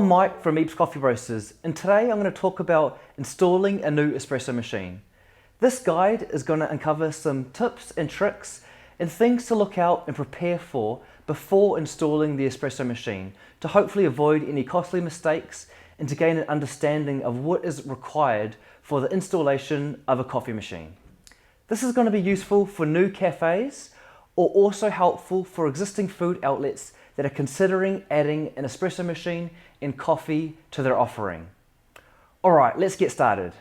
I'm Mike from Eeps Coffee Roasters, and today I'm going to talk about installing a new espresso machine. This guide is going to uncover some tips and tricks and things to look out and prepare for before installing the espresso machine to hopefully avoid any costly mistakes and to gain an understanding of what is required for the installation of a coffee machine. This is going to be useful for new cafes or also helpful for existing food outlets that are considering adding an espresso machine and coffee to their offering. Alright, let's get started.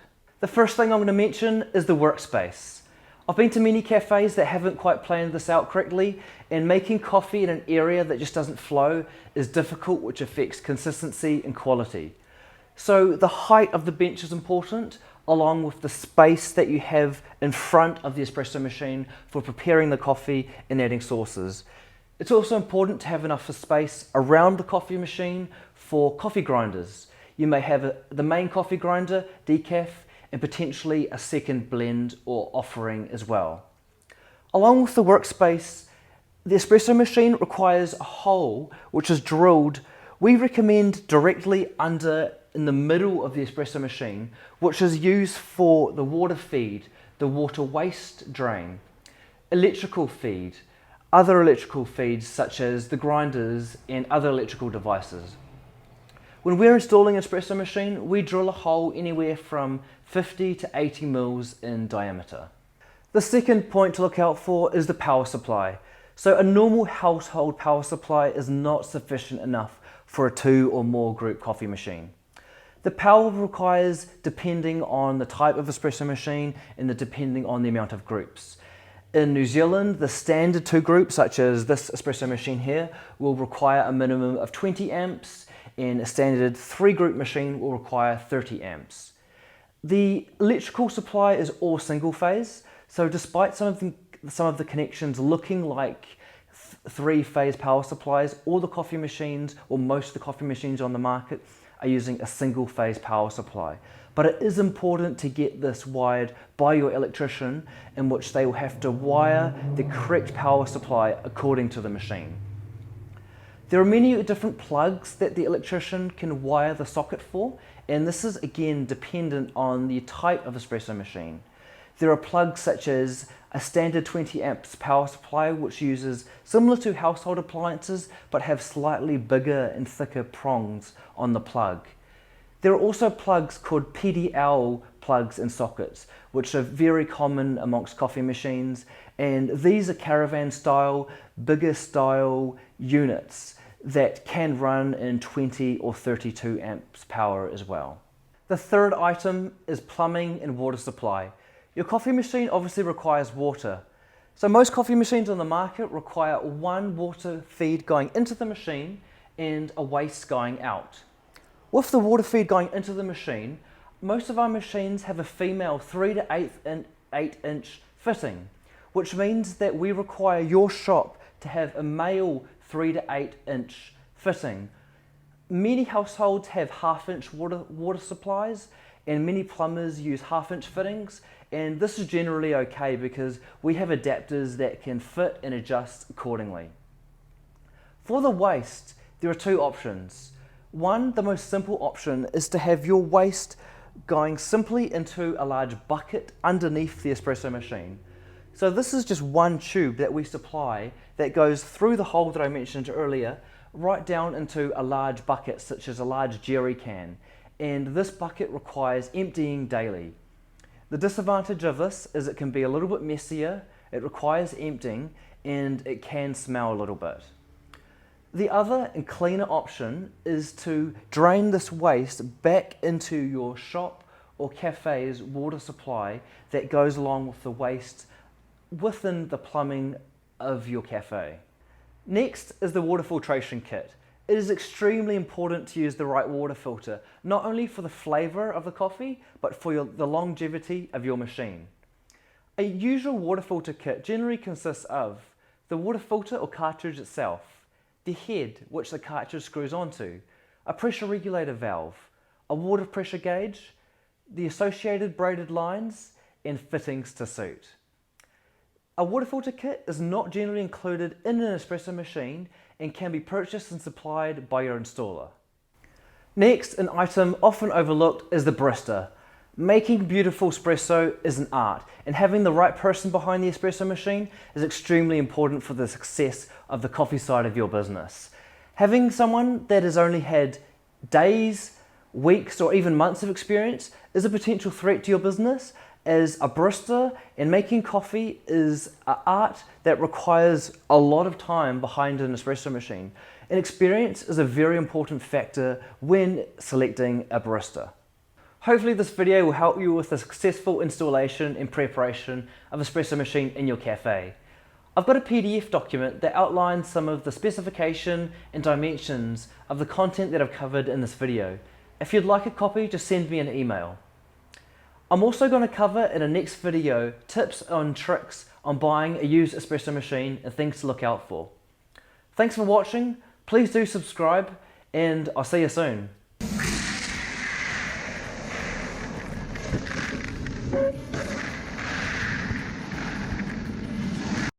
The first thing I'm going to mention is the workspace. I've been to many cafes that haven't quite planned this out correctly, and making coffee in an area that just doesn't flow is difficult, which affects consistency and quality. So the height of the bench is important, along with the space that you have in front of the espresso machine for preparing the coffee and adding sauces. It's also important to have enough space around the coffee machine for coffee grinders. You may have the main coffee grinder, decaf, and potentially a second blend or offering as well. Along with the workspace, the espresso machine requires a hole which is drilled. We recommend directly under in the middle of the espresso machine, which is used for the water feed, the water waste drain, electrical feed, other electrical feeds such as the grinders and other electrical devices. When we're installing an espresso machine, we drill a hole anywhere from 50 to 80 mils in diameter. The second point to look out for is the power supply. So a normal household power supply is not sufficient enough for a 2 or more group coffee machine. The power requires depending on the type of espresso machine and depending on the amount of groups. In New Zealand, the standard 2 groups, such as this espresso machine here, will require a minimum of 20 amps, and a standard 3 group machine will require 30 amps. The electrical supply is all single phase, so despite some of the connections looking like 3-phase power supplies, all the coffee machines, or most of the coffee machines on the market, are using a single phase power supply. But it is important to get this wired by your electrician, in which they will have to wire the correct power supply according to the machine. There are many different plugs that the electrician can wire the socket for, and this is again dependent on the type of espresso machine. There are plugs such as a standard 20 amps power supply, which uses similar to household appliances but have slightly bigger and thicker prongs on the plug. There are also plugs called PDL plugs and sockets, which are very common amongst coffee machines, and these are caravan style, bigger style units that can run in 20 or 32 amps power as well. The third item is plumbing and water supply. Your coffee machine obviously requires water. So most coffee machines on the market require one water feed going into the machine and a waste going out. With the water feed going into the machine, most of our machines have a female 3 to 8 inch fitting, which means that we require your shop to have a male 3 to 8 inch fitting. Many households have half-inch water supplies, and many plumbers use half-inch fittings, and this is generally okay because we have adapters that can fit and adjust accordingly. For the waste, there are 2 options. One, the most simple option, is to have your waste going simply into a large bucket underneath the espresso machine. So this is just one tube that we supply that goes through the hole that I mentioned earlier, right down into a large bucket, such as a large jerry can. And this bucket requires emptying daily. The disadvantage of this is it can be a little bit messier, it requires emptying, and it can smell a little bit. The other and cleaner option is to drain this waste back into your shop or cafe's water supply that goes along with the waste within the plumbing of your cafe. Next is the water filtration kit. It is extremely important to use the right water filter, not only for the flavor of the coffee, but for the longevity of your machine. A usual water filter kit generally consists of the water filter or cartridge itself, the head which the cartridge screws onto, a pressure regulator valve, a water pressure gauge, the associated braided lines, and fittings to suit. A water filter kit is not generally included in an espresso machine and can be purchased and supplied by your installer. Next, an item often overlooked is the barista. Making beautiful espresso is an art, and having the right person behind the espresso machine is extremely important for the success of the coffee side of your business. Having someone that has only had days, weeks, or even months of experience is a potential threat to your business, as a barista and making coffee is an art that requires a lot of time behind an espresso machine. And experience is a very important factor when selecting a barista. Hopefully this video will help you with the successful installation and preparation of an espresso machine in your cafe. I've got a PDF document that outlines some of the specification and dimensions of the content that I've covered in this video. If you'd like a copy, just send me an email. I'm also going to cover in the next video tips and tricks on buying a used espresso machine and things to look out for. Thanks for watching, please do subscribe, and I'll see you soon.